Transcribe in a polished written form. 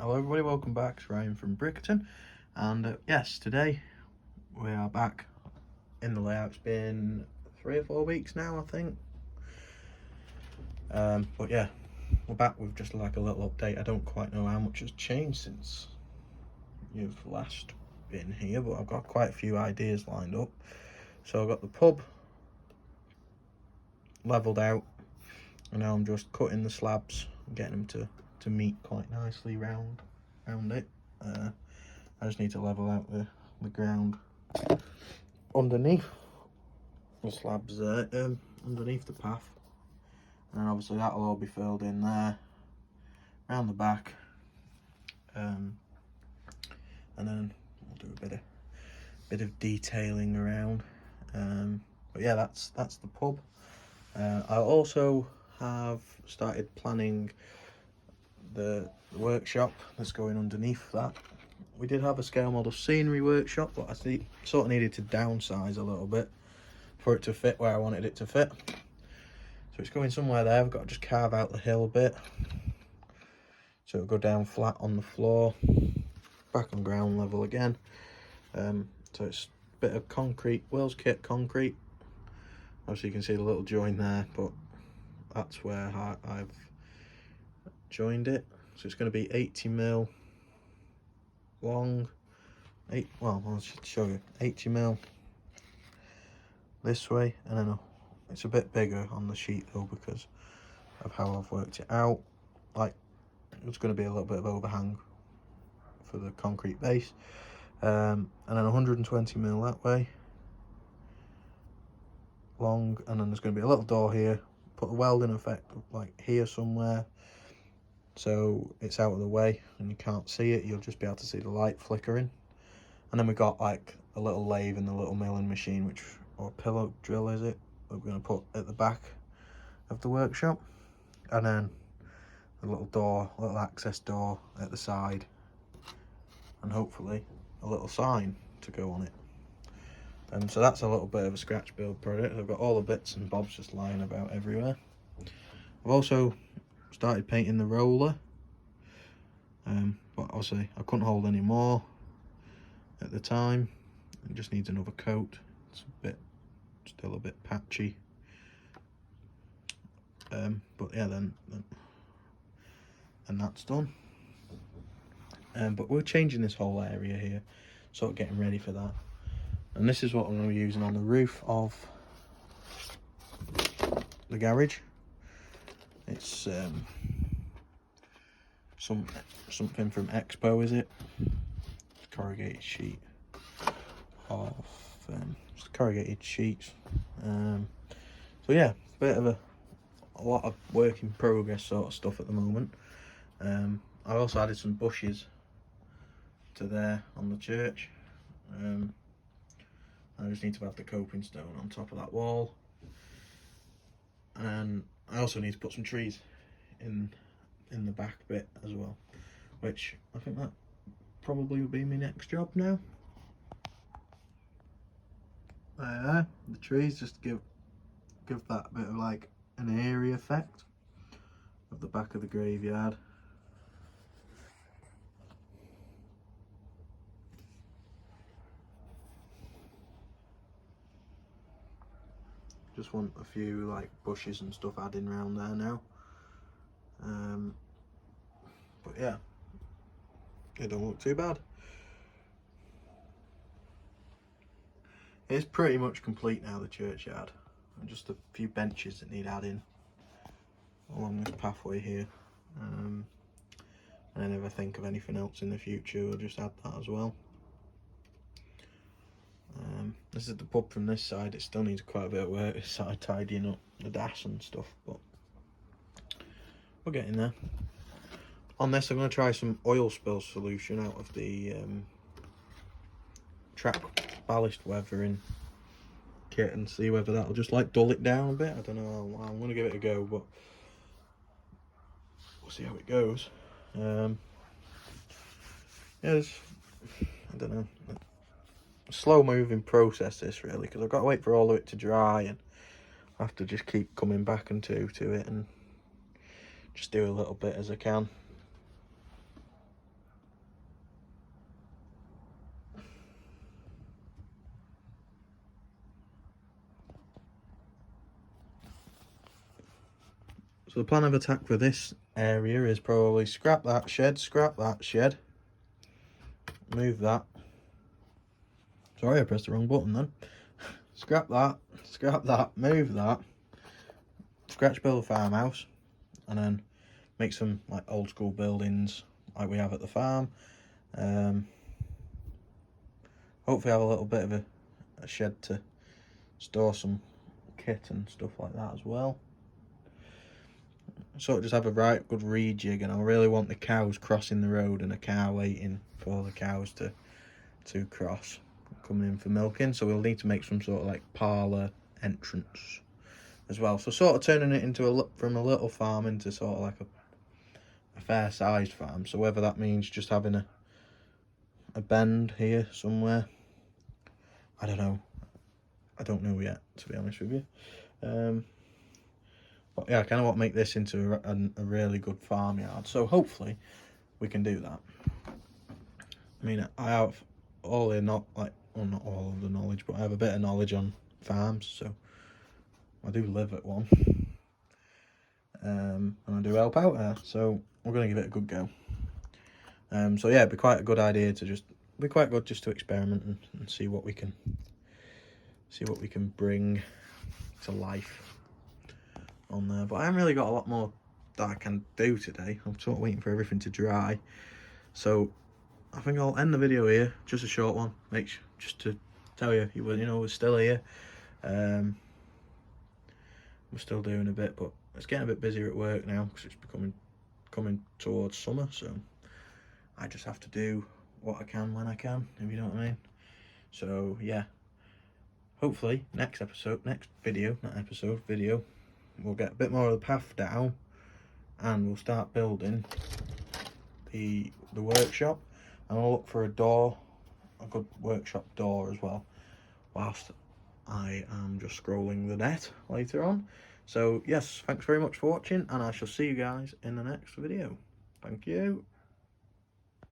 Hello everybody, welcome back. It's Ryan from Bricketon, and yes, today we are back in the layout. It's been 3 or 4 weeks now, I think. But yeah, we're back with just like a little update. I don't quite know how much has changed since you've last been here, but I've got quite a few ideas lined up. So I've got the pub levelled out, and now I'm just cutting the slabs and getting them to meet quite nicely round it. I just need to level out the ground underneath the slabs there, underneath the path, and then obviously that'll all be filled in there around the back, and then we'll do a bit of detailing around. But yeah, that's the pub. I also have started planning the workshop that's going underneath that. We did have a scale model scenery workshop, but I see sort of needed to downsize a little bit for it to fit where I wanted it to fit. So it's going somewhere there. I've got to just carve out the hill a bit, so it'll go down flat on the floor, back on ground level again. So it's a bit of concrete, Wells kit concrete. Obviously you can see the little join there, but that's where I've joined it. So it's going to be 80mm long, well I'll show you, 80mm this way, and then it's a bit bigger on the sheet though because of how I've worked it out. Like, it's going to be a little bit of overhang for the concrete base, and then 120mm that way long, and then there's going to be a little door here. Put a welding effect like here somewhere, so it's out of the way and you can't see it. You'll just be able to see the light flickering. And then we got like a little lathe and a little milling machine, or pillow drill is it, that we're going to put at the back of the workshop, and then a little access door at the side, and hopefully a little sign to go on it. So that's a little bit of a scratch build project. I've got all the bits and bobs just lying about everywhere. I've also started painting the roller, but obviously I couldn't hold any more at the time. It just needs another coat. It's still a bit patchy, but yeah, then that's done. But we're changing this whole area here, sort of getting ready for that. And this is what I'm going to be using on the roof of the garage. It's something from Expo, is it? Corrugated sheet of corrugated sheets. So yeah, bit of a lot of work in progress sort of stuff at the moment. I also added some bushes to there on the church. I just need to have the coping stone on top of that wall, and I also need to put some trees in the back bit as well, which I think that probably will be my next job now. There, the trees just give that bit of like an airy effect of the back of the graveyard. Just want a few like bushes and stuff adding around there now. But yeah, it don't look too bad. It's pretty much complete now, the churchyard, and just a few benches that need adding along this pathway here. And then if I think of anything else in the future, we'll just add that as well. This is the pub from this side. It still needs quite a bit of work this side, tidying up the dash and stuff, but we're getting there. On this, I'm going to try some oil spill solution out of the track ballast weathering kit and see whether that'll just like dull it down a bit. I don't know. I'm going to give it a go, but we'll see how it goes. Yeah, I don't know, slow moving process this really, because I've got to wait for all of it to dry, and I have to just keep coming back and to it and just do a little bit as I can. So the plan of attack for this area is probably scrap that shed, move that. Sorry, I pressed the wrong button then. Scrap that, move that, scratch build a farmhouse, and then make some like old school buildings like we have at the farm. Hopefully have a little bit of a shed to store some kit and stuff like that as well. Sort of just have a right good rejig, and I really want the cows crossing the road and a car waiting for the cows to cross, coming in for milking. So we'll need to make some sort of like parlour entrance as well. So sort of turning it into from a little farm into sort of like a fair sized farm. So whether that means just having a bend here somewhere, I don't know. I don't know yet, to be honest with you. But yeah, I kind of want to make this into a really good farmyard. So hopefully we can do that. I mean, I have all the not all of the knowledge, but I have a bit of knowledge on farms. So I do live at one, and I do help out there. So we're going to give it a good go. So yeah, it'd be quite a good idea to just to experiment and see what we can bring to life on there. But I haven't really got a lot more that I can do today. I'm sort of waiting for everything to dry. So I think I'll end the video here, just a short one, just to tell you, we're still here. We're still doing a bit, but it's getting a bit busier at work now because it's coming towards summer. So I just have to do what I can when I can, if you know what I mean. So yeah, hopefully next video, we'll get a bit more of the path down, and we'll start building the workshop, and I'll look for a good workshop door as well, whilst I am just scrolling the net later on. So yes, thanks very much for watching, and I shall see you guys in the next video. Thank you.